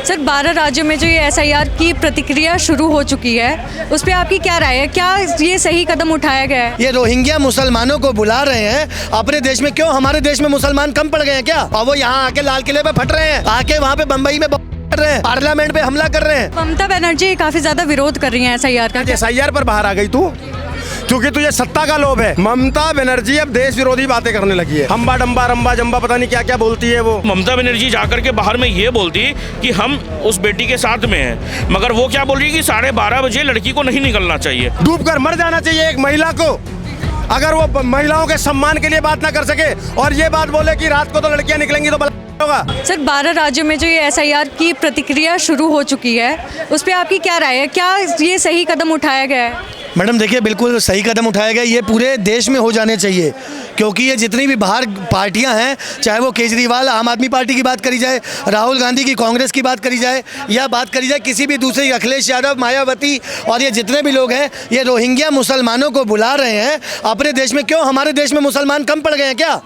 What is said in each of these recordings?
Sir 12 राज्यों में जो ये एसआईआर की प्रतिक्रिया शुरू हो चुकी है, उस पर आपकी क्या राय है? क्या ये सही कदम उठाया गया है? ये रोहिंग्या मुसलमानों को बुला रहे हैं अपने देश में। क्यों हमारे देश में मुसलमान कम पड़ गए हैं क्या? और वो यहाँ आके लाल किले पे फट रहे हैं, आके वहाँ पे बम्बई में कर रहे हैं, पार्लियामेंट पे हमला कर रहे हैं। ममता बनर्जी काफी ज्यादा विरोध कर रही हैं एसआईआर का। एसआईआर पर बाहर आ गई तू, क्योंकि तुझे सत्ता का लोभ है। ममता बनर्जी अब देश विरोधी बातें करने लगी है। हम्बा डम्बा रंबा जम्बा पता नहीं क्या क्या बोलती है वो। ममता बनर्जी जाकर के बाहर में ये बोलती कि हम उस बेटी के साथ में हैं, मगर वो क्या बोल रही है कि 12:30 बजे लड़की को नहीं निकलना चाहिए। डूब कर मर जाना चाहिए एक महिला को, अगर वो महिलाओं के सम्मान के लिए बात ना कर सके और ये बात बोले कि रात को तो लड़कियां निकलेंगी तो होगा। सर 12 राज्यों में जो ये एसआईआर की प्रतिक्रिया शुरू हो चुकी है, उस पर आपकी क्या राय है? क्या ये सही कदम उठाया गया है? मैडम देखिए, बिल्कुल सही कदम उठाया गया। ये पूरे देश में हो जाने चाहिए, क्योंकि ये जितनी भी बाहर पार्टियां हैं, चाहे वो केजरीवाल आम आदमी पार्टी की बात करी जाए, राहुल गांधी की कांग्रेस की बात करी जाए, या बात करी जाए किसी भी दूसरे अखिलेश यादव, मायावती, और ये जितने भी लोग हैं, ये रोहिंग्या मुसलमानों को बुला रहे हैं अपने देश में। क्यों हमारे देश में मुसलमान कम पड़ गए हैं क्या?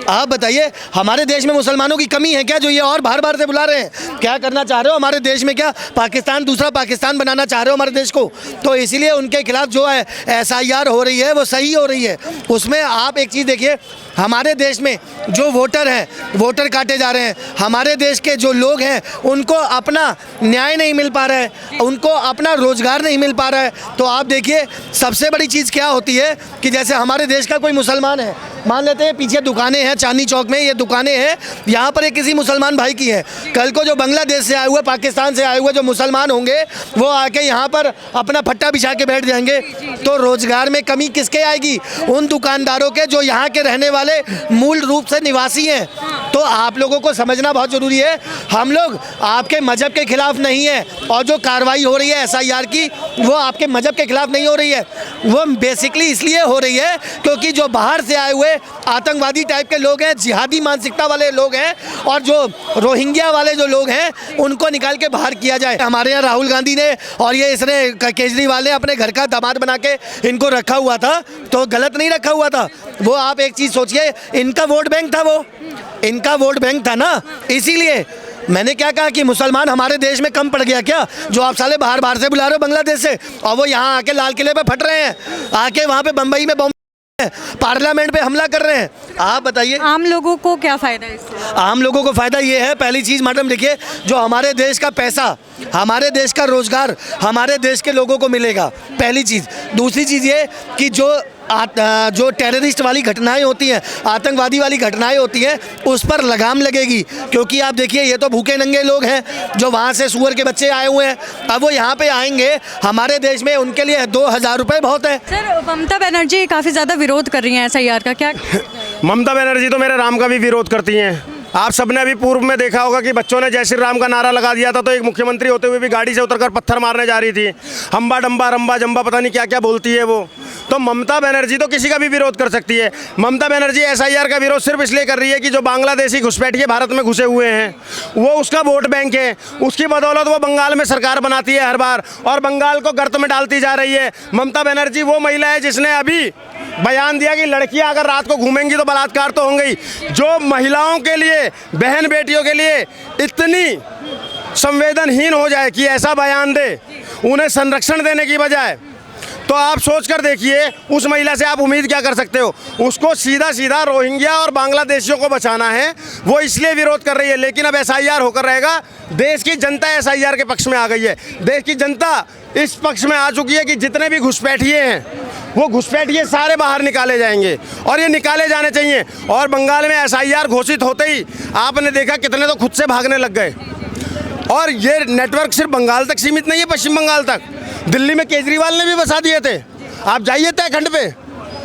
आप बताइए, हमारे देश में मुसलमानों की कमी है क्या जो ये और बाहर बाहर से बुला रहे हैं? क्या करना चाह रहे हो हमारे देश में? क्या पाकिस्तान, दूसरा पाकिस्तान बनाना चाह रहे हो हमारे देश को? तो इसीलिए उनके खिलाफ जो है एसआईआर हो रही है वो सही हो रही है। उसमें आप एक चीज़ देखिए, हमारे देश में जो वोटर हैं, वोटर काटे जा रहे हैं। हमारे देश के जो लोग हैं उनको अपना न्याय नहीं मिल पा रहा है, उनको अपना रोजगार नहीं मिल पा रहा है। तो आप देखिए, सबसे बड़ी चीज़ क्या होती है कि जैसे हमारे देश का कोई मुसलमान है, मान लेते हैं पीछे दुकानें हैं चांदनी चौक में, ये दुकानें हैं, यहाँ पर एक किसी मुसलमान भाई की है। कल को जो बांग्लादेश से आए हुए, पाकिस्तान से आए हुए जो मुसलमान होंगे, वो आके यहाँ पर अपना फट्टा बिछा के बैठ जाएंगे। तो रोजगार में कमी किसके आएगी? उन दुकानदारों के जो यहाँ के रहने वाले मूल रूप से निवासी हैं। तो आप लोगों को समझना बहुत ज़रूरी है, हम लोग आपके मजहब के खिलाफ नहीं है, और जो कार्रवाई हो रही है एसआईआर की, वो आपके मजहब के खिलाफ नहीं हो रही है। वो बेसिकली इसलिए हो रही है क्योंकि जो बाहर से आए हुए आतंकवादी टाइप के लोग हैं, जिहादी मानसिकता वाले लोग हैं, और जो रोहिंग्या वाले जो लोग हैं, उनको निकाल के बाहर किया जाए। हमारे यहाँ राहुल गांधी ने और ये इसने केजरीवाल ने अपने घर का दामाद बना के इनको रखा हुआ था, तो गलत नहीं रखा हुआ था वो। आप एक चीज़ सोचिए, इनका वोट बैंक था, वो इनका वोट बैंक था ना। इसीलिए मैंने क्या कहा कि मुसलमान हमारे देश में कम पड़ गया क्या? जो आप साले बाहर बाहर से बुला रहे हो बांग्लादेश से, और वो यहाँ आके लाल किले पे फट रहे हैं, आके वहाँ पे बम्बई में पार्लियामेंट पे हमला कर रहे हैं। आप बताइए आम लोगों को क्या फायदा है इससे? आम लोगों को फायदा ये है, पहली चीज मैडम देखिए, जो हमारे देश का पैसा, हमारे देश का रोजगार हमारे देश के लोगों को मिलेगा, पहली चीज। दूसरी चीज ये कि जो टेररिस्ट वाली घटनाएं होती हैं, आतंकवादी वाली घटनाएं होती हैं, उस पर लगाम लगेगी। क्योंकि आप देखिए, ये तो भूखे नंगे लोग हैं जो वहाँ से सुअर के बच्चे आए हुए हैं, अब वो यहाँ पे आएंगे हमारे देश में, उनके लिए 2000 रुपये बहुत है। सर ममता बनर्जी काफ़ी ज़्यादा विरोध कर रही हैं एसआईआर का, क्या? ममता बनर्जी तो मेरे राम का भी विरोध करती हैं। आप सबने अभी पूर्व में देखा होगा कि बच्चों ने जय श्री राम का नारा लगा दिया था, तो एक मुख्यमंत्री होते हुए भी गाड़ी से उतरकर पत्थर मारने जा रही थी। हम्बा डम्बा रंबा जम्बा पता नहीं क्या क्या बोलती है वो। तो ममता बनर्जी तो किसी का भी विरोध कर सकती है। ममता बनर्जी एसआईआर का विरोध सिर्फ इसलिए कर रही है कि जो बांग्लादेशी घुसपैठिए भारत में घुसे हुए हैं, वो उसका वोट बैंक है, उसकी बदौलत वो बंगाल में सरकार बनाती है हर बार, और बंगाल को गर्त में डालती जा रही है। ममता बनर्जी वो महिला है जिसने अभी बयान दिया कि लड़कियां अगर रात को घूमेंगी तो बलात्कार तो होंगे ही। जो महिलाओं के लिए, बहन बेटियों के लिए इतनी संवेदनहीन हो जाए कि ऐसा बयान दे, उन्हें संरक्षण देने की बजाय, तो आप सोच कर देखिए उस महिला से आप उम्मीद क्या कर सकते हो? उसको सीधा सीधा रोहिंग्या और बांग्लादेशियों को बचाना है, वो इसलिए विरोध कर रही है। लेकिन अब एसआईआर होकर रहेगा, देश की जनता एसआईआर के पक्ष में आ गई है। देश की जनता इस पक्ष में आ चुकी है कि जितने भी घुसपैठिए हैं, वो घुसपैठिए सारे बाहर निकाले जाएंगे, और ये निकाले जाने चाहिए। और बंगाल में एसआईआर घोषित होते ही आपने देखा कितने तो खुद से भागने लग गए। और ये नेटवर्क सिर्फ बंगाल तक सीमित नहीं है, पश्चिम बंगाल तक, दिल्ली में केजरीवाल ने भी बसा दिए थे। आप जाइए तहखंड पे,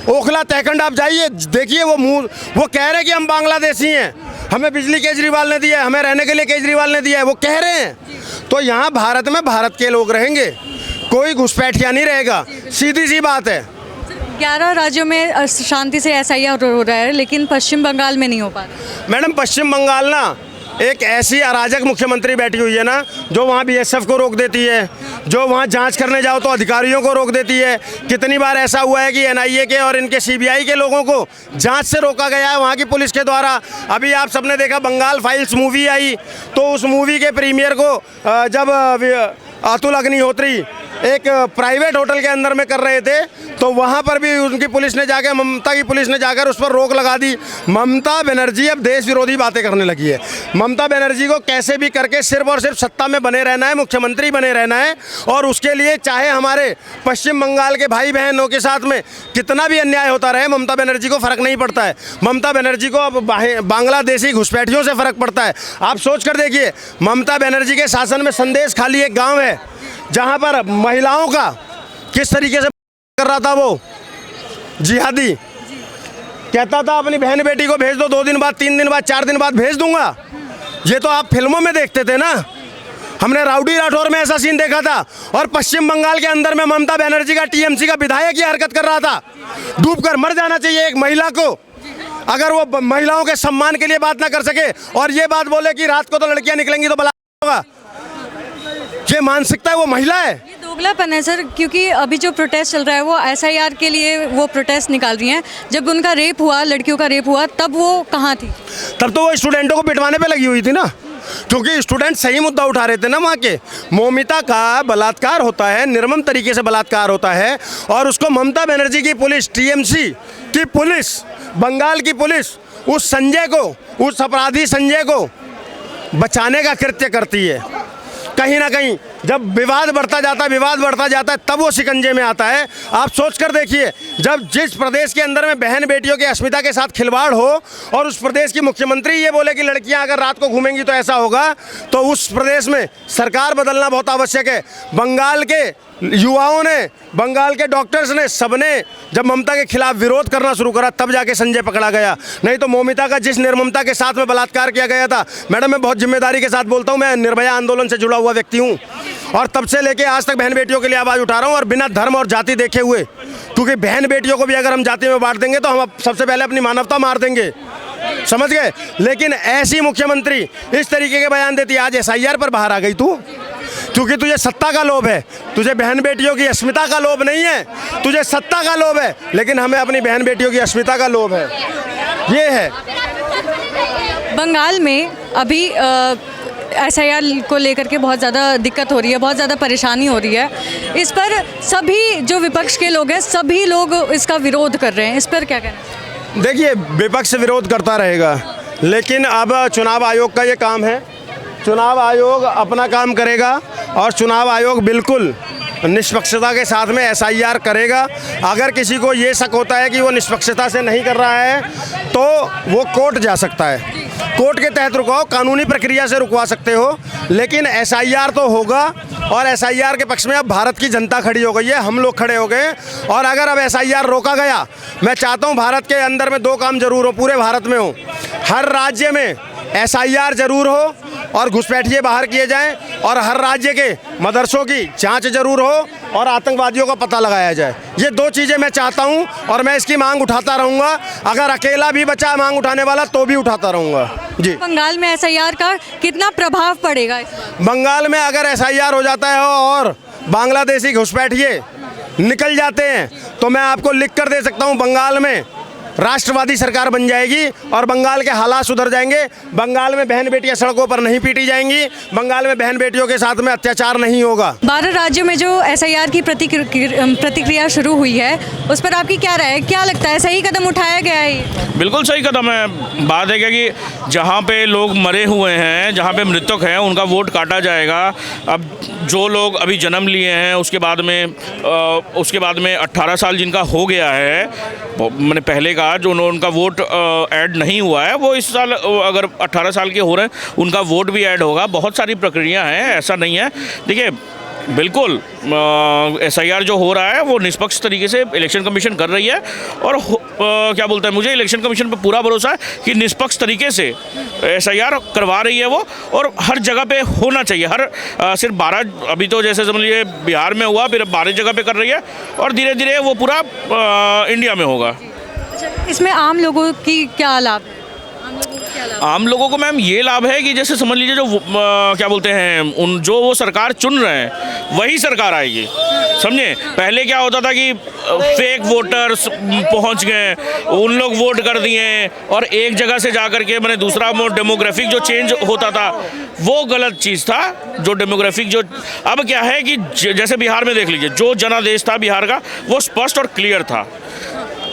ओखला तहखंड आप जाइए, देखिए वो कह रहे हैं कि हम बांग्लादेशी हैं, हमें बिजली केजरीवाल ने दिया है, हमें रहने के लिए केजरीवाल ने दिया है, वो कह रहे हैं। तो यहाँ भारत में भारत के लोग रहेंगे, कोई घुसपैठिया नहीं रहेगा, सीधी सी बात है। 11 राज्यों में शांति से एसआईआर हो रहा है, लेकिन पश्चिम बंगाल में नहीं हो पा रहा। मैडम पश्चिम बंगाल ना एक ऐसी अराजक मुख्यमंत्री बैठी हुई है ना, जो वहाँ बीएसएफ को रोक देती है, जो वहाँ जांच करने जाओ तो अधिकारियों को रोक देती है। कितनी बार ऐसा हुआ है कि एनआईए के और इनके सीबीआई के लोगों को जांच से रोका गया है वहाँ की पुलिस के द्वारा। अभी आप सबने देखा बंगाल फाइल्स मूवी आई, तो उस मूवी के प्रीमियर को जब अतुल अग्निहोत्री एक प्राइवेट होटल के अंदर में कर रहे थे, तो वहाँ पर भी उनकी पुलिस ने जाकर, ममता की पुलिस ने जाकर उस पर रोक लगा दी। ममता बनर्जी अब देश विरोधी बातें करने लगी है। ममता बनर्जी को कैसे भी करके सिर्फ और सिर्फ सत्ता में बने रहना है, मुख्यमंत्री बने रहना है, और उसके लिए चाहे हमारे पश्चिम बंगाल के भाई बहनों के साथ में कितना भी अन्याय होता रहे, ममता बनर्जी को फ़र्क नहीं पड़ता है। ममता बनर्जी को अब बांग्लादेशी घुसपैठियों से फ़र्क पड़ता है। आप सोच कर देखिए, ममता बनर्जी के शासन में संदेश खाली एक गाँव है जहाँ पर महिलाओं का किस तरीके से कर रहा था वो जिहादी, कहता था अपनी बहन बेटी को भेज दो, 2 दिन बाद, 3 दिन बाद, 4 दिन बाद भेज दूंगा। ये तो आप फिल्मों में देखते थे ना, हमने राउडी राठौर में ऐसा सीन देखा था। और पश्चिम बंगाल के अंदर में ममता बनर्जी का टीएमसी का विधायक ये हरकत कर रहा था। डूबकर मर जाना चाहिए एक महिला को, अगर वो महिलाओं के सम्मान के लिए बात ना कर सके और ये बात बोले कि रात को तो लड़कियां निकलेंगी तो बलात्कार होगा। ये मानसिकता है, वो महिला है। ये दोगलापन है सर, क्योंकि अभी जो प्रोटेस्ट चल रहा है वो एसआईआर के लिए वो प्रोटेस्ट निकाल रही हैं। जब उनका रेप हुआ, लड़कियों का रेप हुआ, तब वो कहाँ थी? तब तो वो स्टूडेंटों को पिटवाने पे लगी हुई थी ना, क्योंकि स्टूडेंट सही मुद्दा उठा रहे थे ना वहाँ के। मौमिता का बलात्कार होता है, निर्मम तरीके से बलात्कार होता है, और उसको ममता बनर्जी की पुलिस, टीएमसी की पुलिस, बंगाल की पुलिस उस संजय को, उस अपराधी संजय को बचाने का कृत्य करती है। कहीं ना कहीं जब विवाद बढ़ता जाता है तब वो शिकंजे में आता है। आप सोच कर देखिए, जब जिस प्रदेश के अंदर में बहन बेटियों की अस्मिता के साथ खिलवाड़ हो और उस प्रदेश की मुख्यमंत्री ये बोले कि लड़कियां अगर रात को घूमेंगी तो ऐसा होगा, तो उस प्रदेश में सरकार बदलना बहुत आवश्यक है। बंगाल के युवाओं ने, बंगाल के डॉक्टर्स ने, सबने जब ममता के खिलाफ विरोध करना शुरू करा, तब जाके संजय पकड़ा गया। नहीं तो मौमिता का जिस निर्ममता के साथ में बलात्कार किया गया था, मैडम मैं बहुत जिम्मेदारी के साथ बोलता हूँ, मैं निर्भया आंदोलन से जुड़ा हुआ व्यक्ति हूँ और तब से लेके आज तक बहन बेटियों के लिए आवाज़ उठा रहा हूँ, और बिना धर्म और जाति देखे हुए, क्योंकि बहन बेटियों को भी अगर हम जाति में बांट देंगे तो हम सबसे पहले अपनी मानवता मार देंगे, समझ गए। लेकिन ऐसी मुख्यमंत्री इस तरीके के बयान देती है। आज एसआईआर पर बाहर आ गई तू, क्योंकि तुझे सत्ता का लोभ है, तुझे बहन बेटियों की अस्मिता का लोभ नहीं है, तुझे सत्ता का लोभ है। लेकिन हमें अपनी बहन बेटियों की अस्मिता का लोभ है, ये है। बंगाल में अभी एसआईआर को लेकर के बहुत ज़्यादा दिक्कत हो रही है, बहुत ज़्यादा परेशानी हो रही है। इस पर सभी जो विपक्ष के लोग हैं, सभी लोग इसका विरोध कर रहे हैं। इस पर क्या कहना? देखिए, विपक्ष विरोध करता रहेगा, लेकिन अब चुनाव आयोग का ये काम है। चुनाव आयोग अपना काम करेगा और चुनाव आयोग बिल्कुल निष्पक्षता के साथ में एसआईआर करेगा। अगर किसी को ये शक होता है कि वो निष्पक्षता से नहीं कर रहा है, तो वो कोर्ट जा सकता है, कोर्ट के तहत रुकाओ, कानूनी प्रक्रिया से रुकवा सकते हो। लेकिन एसआईआर तो होगा, और एसआईआर के पक्ष में अब भारत की जनता खड़ी हो गई है, हम लोग खड़े हो गए। और अगर अब एसआईआर रोका गया, मैं चाहता हूँ भारत के अंदर में 2 काम जरूर हो, पूरे भारत में हो। हर राज्य में एसआईआर जरूर हो और घुसपैठिए बाहर किए जाएं, और हर राज्य के मदरसों की जांच जरूर हो और आतंकवादियों का पता लगाया जाए। ये 2 चीज़ें मैं चाहता हूं, और मैं इसकी मांग उठाता रहूंगा। अगर अकेला भी बचा मांग उठाने वाला तो भी उठाता रहूंगा जी। बंगाल में एसआईआर का कितना प्रभाव पड़ेगा? बंगाल में अगर एसआईआर हो जाता है और बांग्लादेशी घुसपैठिए निकल जाते हैं, तो मैं आपको लिख कर दे सकता हूँ, बंगाल में राष्ट्रवादी सरकार बन जाएगी और बंगाल के हालात सुधर जाएंगे। बंगाल में बहन बेटियां सड़कों पर नहीं पीटी जाएंगी, बंगाल में बहन बेटियों के साथ में अत्याचार नहीं होगा। 12 राज्यों में जो एसआईआर की प्रतिक्रिया शुरू हुई है, उस पर आपकी क्या राय है? क्या लगता है, सही कदम उठाया गया है? बिल्कुल सही कदम है। बात है क्या कि जहाँ पे लोग मरे हुए हैं, जहाँ पे मृतक हैं, उनका वोट काटा जाएगा। अब जो लोग अभी जन्म लिए हैं, उसके बाद में 18 साल जिनका हो गया है, मैंने पहले कहा, जो उनका वोट ऐड नहीं हुआ है, वो इस साल अगर 18 साल के हो रहे हैं, उनका वोट भी ऐड होगा। बहुत सारी प्रक्रिया हैं, ऐसा नहीं है। देखिए, बिल्कुल एसआईआर जो हो रहा है वो निष्पक्ष तरीके से इलेक्शन कमीशन कर रही है, और क्या बोलते हैं, मुझे इलेक्शन कमीशन पर पूरा भरोसा है कि निष्पक्ष तरीके से एसआईआर करवा रही है वो, और हर जगह पे होना चाहिए। सिर्फ 12, अभी तो जैसे समझ लीजिए बिहार में हुआ, फिर 12 जगह पे कर रही है, और धीरे धीरे वो पूरा इंडिया में होगा। इसमें आम लोगों की क्या लाभ है? आम लोगों को मैम ये लाभ है कि जैसे समझ लीजिए जो क्या बोलते हैं जो वो सरकार चुन रहे हैं वही सरकार आएगी, समझे। पहले क्या होता था कि फेक वोटर्स पहुंच गए, उन लोग वोट कर दिए और एक जगह से जा कर के मैंने दूसरा डेमोग्राफिक जो चेंज होता था वो गलत चीज़ था। जो डेमोग्राफिक जो अब क्या है कि जैसे बिहार में देख लीजिए, जो जनादेश था बिहार का वो स्पष्ट और क्लियर था।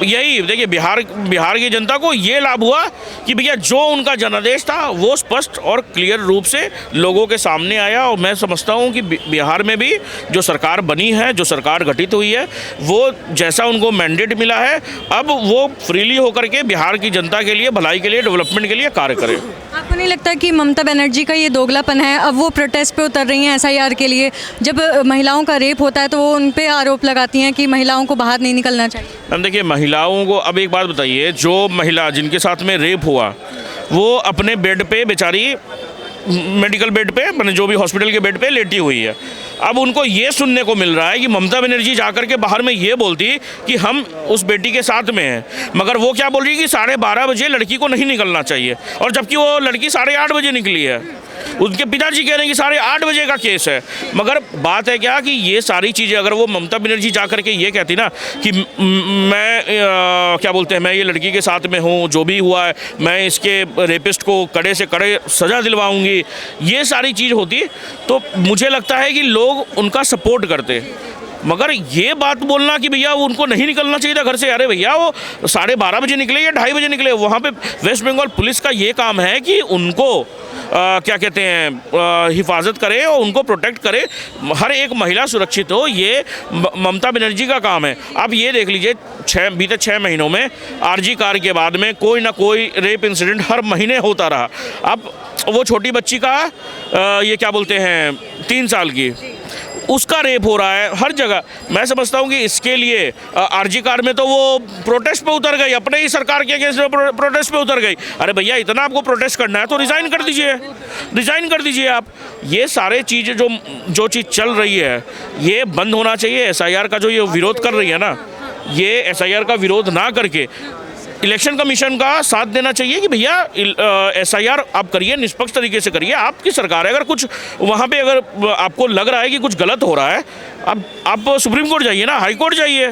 यही देखिए बिहार की जनता को ये लाभ हुआ कि भैया जो उनका जनादेश था वो स्पष्ट और क्लियर रूप से लोगों के सामने आया। और मैं समझता हूँ कि बिहार में भी जो सरकार बनी है, जो सरकार गठित हुई है, वो जैसा उनको मैंडेट मिला है अब वो फ्रीली होकर के बिहार की जनता के लिए, भलाई के लिए, डेवलपमेंट के लिए कार्य करे। आपको नहीं लगता कि ममता बनर्जी का ये दोगलापन है? अब वो प्रोटेस्ट पे उतर रही हैं SIR के लिए, जब महिलाओं का रेप होता है तो वो उन पे आरोप लगाती हैं कि महिलाओं को बाहर नहीं निकलना चाहिए। हम देखिए महिलाओं को, अब एक बात बताइए, जो महिला जिनके साथ में रेप हुआ वो अपने बेड पे बेचारी, मेडिकल बेड पे, मैंने जो भी हॉस्पिटल के बेड पे लेटी हुई है। अब उनको ये सुनने को मिल रहा है कि ममता बनर्जी जाकर के बाहर में ये बोलती कि हम उस बेटी के साथ में हैं, मगर वो क्या बोल रही है कि 12:30 बजे लड़की को नहीं निकलना चाहिए, और जबकि वो लड़की 8:30 बजे निकली है। उनके पिताजी कह रहे हैं कि 8:30 बजे का केस है। मगर बात है क्या कि ये सारी चीज़ें अगर वो ममता बनर्जी जा करके ये कहती ना कि मैं क्या बोलते हैं, मैं ये लड़की के साथ में हूँ, जो भी हुआ है मैं इसके रेपिस्ट को कड़े से कड़े सज़ा दिलवाऊंगी, ये सारी चीज़ होती तो मुझे लगता है कि लोग उनका सपोर्ट करते। मगर ये बात बोलना कि भैया उनको नहीं निकलना चाहिए था घर से, अरे भैया वो 12:30 बजे निकले या 2:30 बजे निकले, वहाँ पे वेस्ट बंगाल पुलिस का ये काम है कि उनको क्या कहते हैं हिफाजत करे और उनको प्रोटेक्ट करे, हर एक महिला सुरक्षित हो, ये ममता बनर्जी का काम है। अब ये देख लीजिए बीते 6 महीनों में RG कार के बाद में कोई ना कोई रेप इंसिडेंट हर महीने होता रहा। अब वो छोटी बच्ची का ये क्या बोलते हैं 3 साल की, उसका रेप हो रहा है हर जगह। मैं समझता हूँ कि इसके लिए RG कार में तो वो प्रोटेस्ट पे उतर गई, अपने ही सरकार के अगेंस्ट प्रोटेस्ट पे उतर गई। अरे भैया इतना आपको प्रोटेस्ट करना है तो रिज़ाइन कर दीजिए आप। ये सारे चीज़ जो चीज़ चल रही है ये बंद होना चाहिए। SIR का जो ये विरोध कर रही है ना, ये SIR का विरोध ना करके इलेक्शन कमीशन का साथ देना चाहिए कि भैया SIR आप करिए, निष्पक्ष तरीके से करिए, आपकी सरकार है। अगर कुछ वहाँ पे अगर आपको लग रहा है कि कुछ गलत हो रहा है, आप सुप्रीम कोर्ट जाइए ना, हाई कोर्ट जाइए।